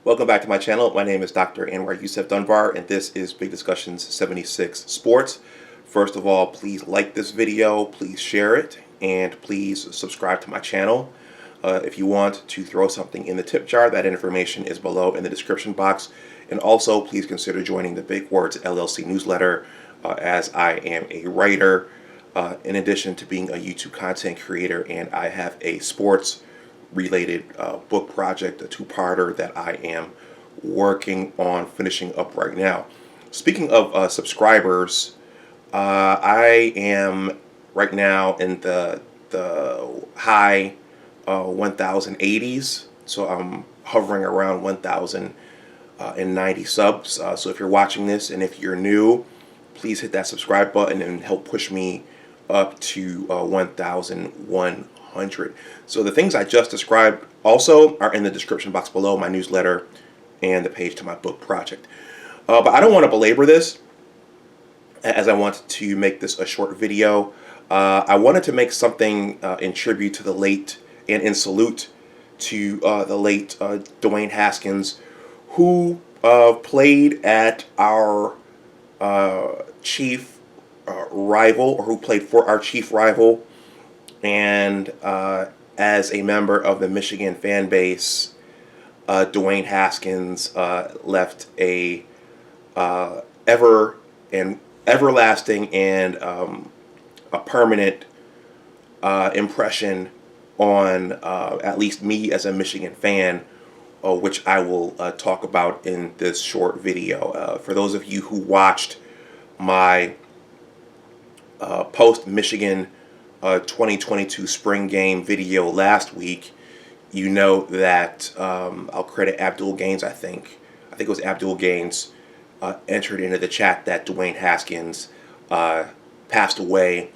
Welcome back to my channel. My name is Dr. Anwar Youssef Dunbar, and this is Big Discussions 76 Sports. First of all, please like this video, please share it, and please subscribe to my channel. If you want to throw something in the tip jar, that information is below in the description box. And also, please consider joining the Big Words LLC Newsletter, as I am a writer, in addition to being a YouTube content creator, and I have a sports related book project, a two-parter that I am working on finishing up right now. Speaking of subscribers, I am right now in the high 1080s, so I'm hovering around 1090 subs. So if you're watching this and if you're new, please hit that subscribe button and help push me up to 1100. So the things I just described also are in the description box below, my newsletter and the page to my book project. But I don't want to belabor this, as I want to make this a short video. I wanted to make something in tribute to the late and in salute to the late Dwayne Haskins, who played at our chief rival, or who played for our chief rival, and as a member of the Michigan fan base, Dwayne Haskins left a everlasting and a permanent impression on at least me as a Michigan fan, which I will talk about in this short video. For those of you who watched my post-Michigan 2022 spring game video last week, you know that I'll credit Abdul Gaines, I think it was Abdul Gaines, entered into the chat that Dwayne Haskins passed away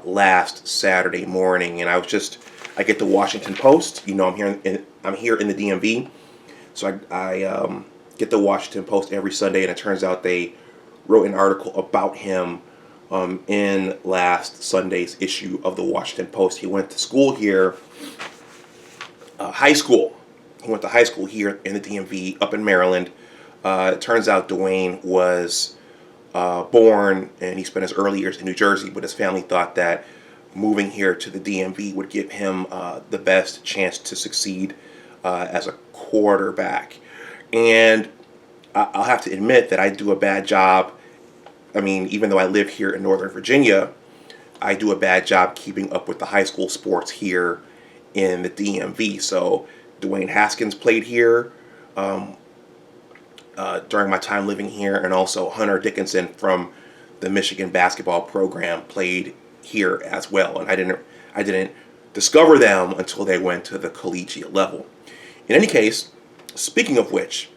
last Saturday morning. And I get the Washington Post. You know, I'm here in the DMV, so I get the Washington Post every Sunday, and it turns out they wrote an article about him in last Sunday's issue of the Washington Post. He went to school here, high school. He went to high school here in the DMV up in Maryland. It turns out Dwayne was born, and he spent his early years in New Jersey, but his family thought that moving here to the DMV would give him the best chance to succeed as a quarterback. And I'll have to admit that I do a bad job. I mean, even though I live here in Northern Virginia, I do a bad job keeping up with the high school sports here in the DMV. So Dwayne Haskins played here during my time living here, and also Hunter Dickinson from the Michigan basketball program played here as well. And I didn't discover them until they went to the collegiate level. In any case, speaking of which,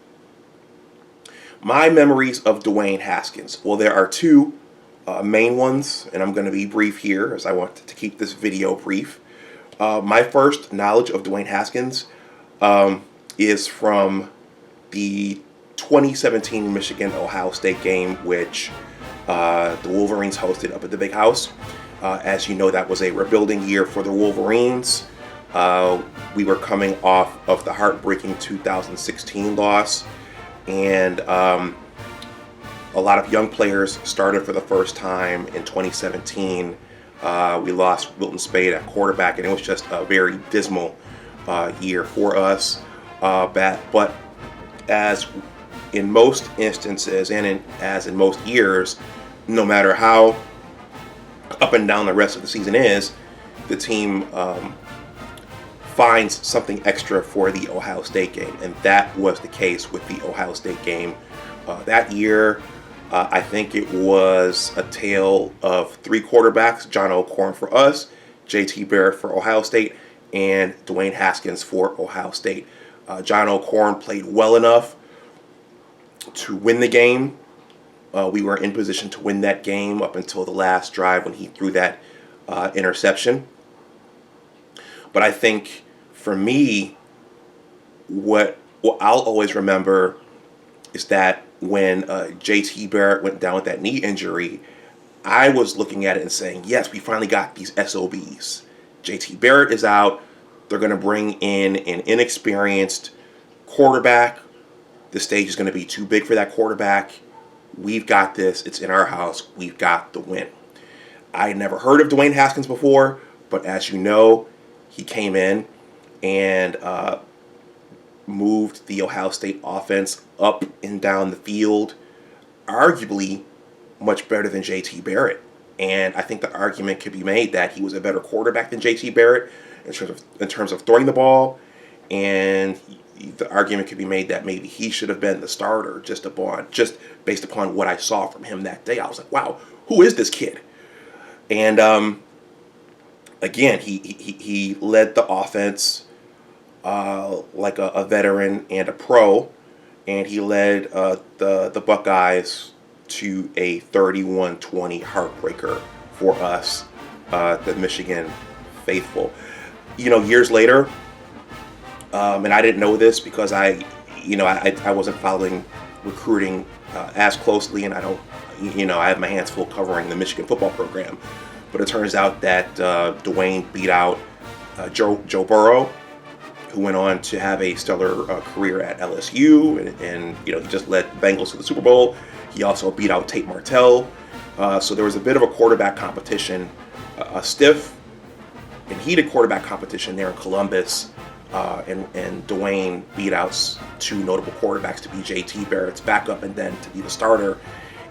my memories of Dwayne Haskins. Well, there are two main ones, and I'm going to be brief here as I want to keep this video brief. My first knowledge of Dwayne Haskins is from the 2017 Michigan-Ohio State game, which the Wolverines hosted up at the Big House. As you know, that was a rebuilding year for the Wolverines. We were coming off of the heartbreaking 2016 loss, and a lot of young players started for the first time in 2017. We lost Wilton Spade at quarterback, and it was just a very dismal year for us. But as in most instances, and as in most years, no matter how up and down the rest of the season is, the team finds something extra for the Ohio State game, and that was the case with the Ohio State game that year. I think it was a tale of three quarterbacks: John O'Corn for us, J.T. Barrett for Ohio State, and Dwayne Haskins for Ohio State. John O'Corn played well enough to win the game. We were in position to win that game up until the last drive when he threw that interception. But I think for me, what I'll always remember is that when J.T. Barrett went down with that knee injury, I was looking at it and saying, yes, we finally got these SOBs. J.T. Barrett is out. They're going to bring in an inexperienced quarterback the stage is going to be too big for that quarterback. We've got this. It's in our house. We've got the win. I had never heard of Dwayne Haskins before, but as you know, he came in and moved the Ohio State offense up and down the field, arguably much better than JT Barrett. And I think the argument could be made that he was a better quarterback than JT Barrett in terms of throwing the ball, and the argument could be made that maybe he should have been the starter just based upon what I saw from him that day. I was like, wow, who is this kid? And again, he led the offense like a veteran and a pro, and he led the Buckeyes to a 31-20 heartbreaker for us, the Michigan faithful. Years later, and I didn't know this because I wasn't following recruiting as closely, and I don't, I have my hands full covering the Michigan football program. But it turns out that Dwayne beat out Joe Burrow, who went on to have a stellar career at LSU, and he just led Bengals to the Super Bowl. He also beat out Tate Martell. So there was a bit of a quarterback competition, a stiff and heated quarterback competition there in Columbus. And Dwayne beat out two notable quarterbacks to be JT Barrett's backup and then to be the starter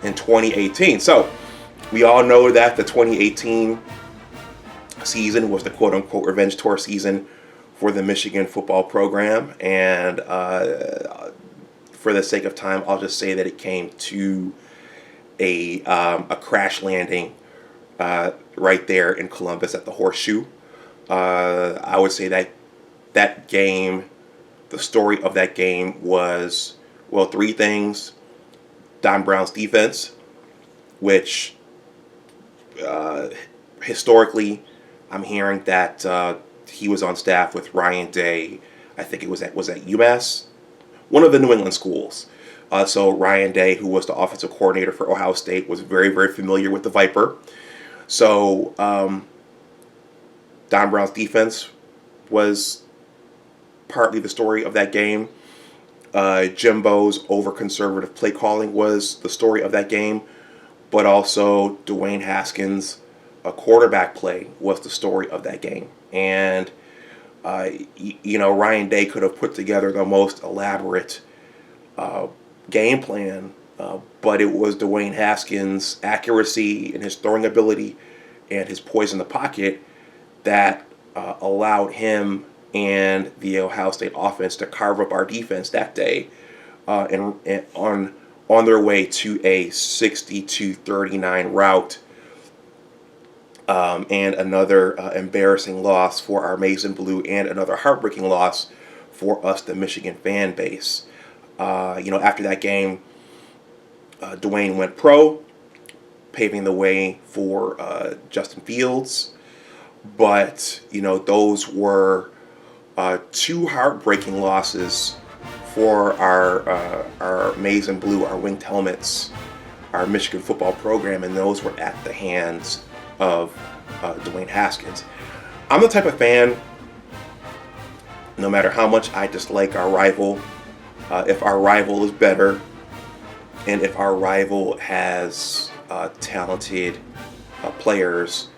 in 2018. So we all know that the 2018 season was the quote-unquote revenge tour season for the Michigan football program. And for the sake of time, I'll just say that it came to a crash landing right there in Columbus at the Horseshoe. I would say that game, the story of that game was, well, three things. Don Brown's defense, which historically, I'm hearing that he was on staff with Ryan Day. I think it was at UMass, one of the New England schools. So Ryan Day, who was the offensive coordinator for Ohio State, was very, very familiar with the Viper. So Don Brown's defense was partly the story of that game. Jimbo's over-conservative play calling was the story of that game, but also Dwayne Haskins' quarterback play was the story of that game. And Ryan Day could have put together the most elaborate game plan, but it was Dwayne Haskins' accuracy and his throwing ability and his poise in the pocket that allowed him and the Ohio State offense to carve up our defense that day, and on their way to a 60-39 rout, and another embarrassing loss for our Maize and Blue, and another heartbreaking loss for us, the Michigan fan base. After that game, Dwayne went pro, paving the way for Justin Fields. But those were two heartbreaking losses for our Maize and Blue, our winged helmets, our Michigan football program, and those were at the hands of Dwayne Haskins. I'm the type of fan, no matter how much I dislike our rival, if our rival is better and if our rival has talented players,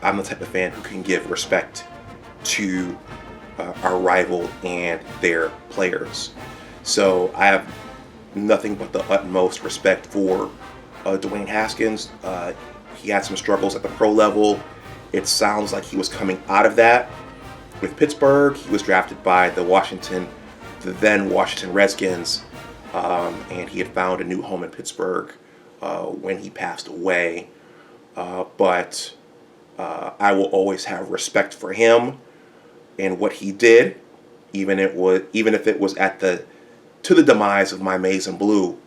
I'm the type of fan who can give respect to our rival and their players. So I have nothing but the utmost respect for Dwayne Haskins. He had some struggles at the pro level. It sounds like he was coming out of that with Pittsburgh. He was drafted by the then Washington Redskins, and he had found a new home in Pittsburgh when he passed away. But I will always have respect for him and what he did, even if it was to the demise of my Maize and Blue.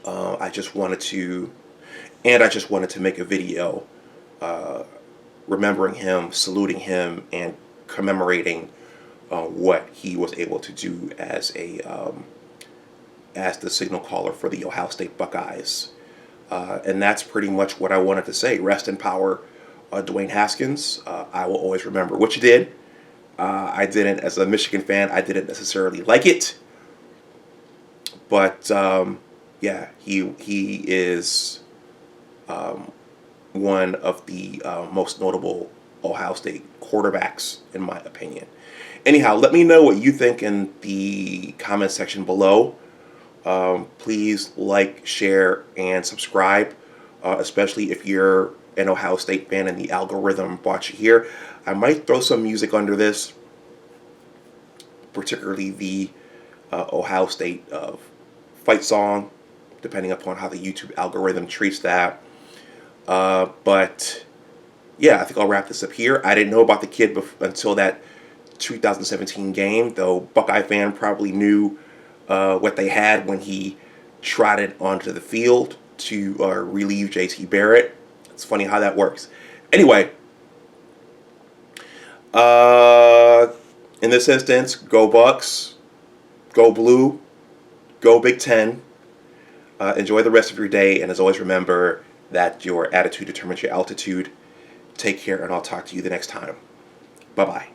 I just wanted to make a video remembering him, saluting him, and commemorating what he was able to do as the signal caller for the Ohio State Buckeyes. And that's pretty much what I wanted to say. Rest in power, Dwayne Haskins. I will always remember what you did. I didn't, as a Michigan fan, I didn't necessarily like it. But yeah, he is one of the most notable Ohio State quarterbacks, in my opinion. Anyhow, let me know what you think in the comment section below. Please like, share, and subscribe, especially if you're an Ohio State fan and the algorithm brought you here. I might throw some music under this, particularly the Ohio State fight song, depending upon how the YouTube algorithm treats that. But yeah, I think I'll wrap this up here. I didn't know about the kid until that 2017 game, though Buckeye fan probably knew what they had when he trotted onto the field to relieve JT Barrett. It's funny how that works. Anyway, in this instance, go Bucks, go Blue, go Big Ten. Enjoy the rest of your day, and as always, remember that your attitude determines your altitude. Take care, and I'll talk to you the next time. Bye-bye.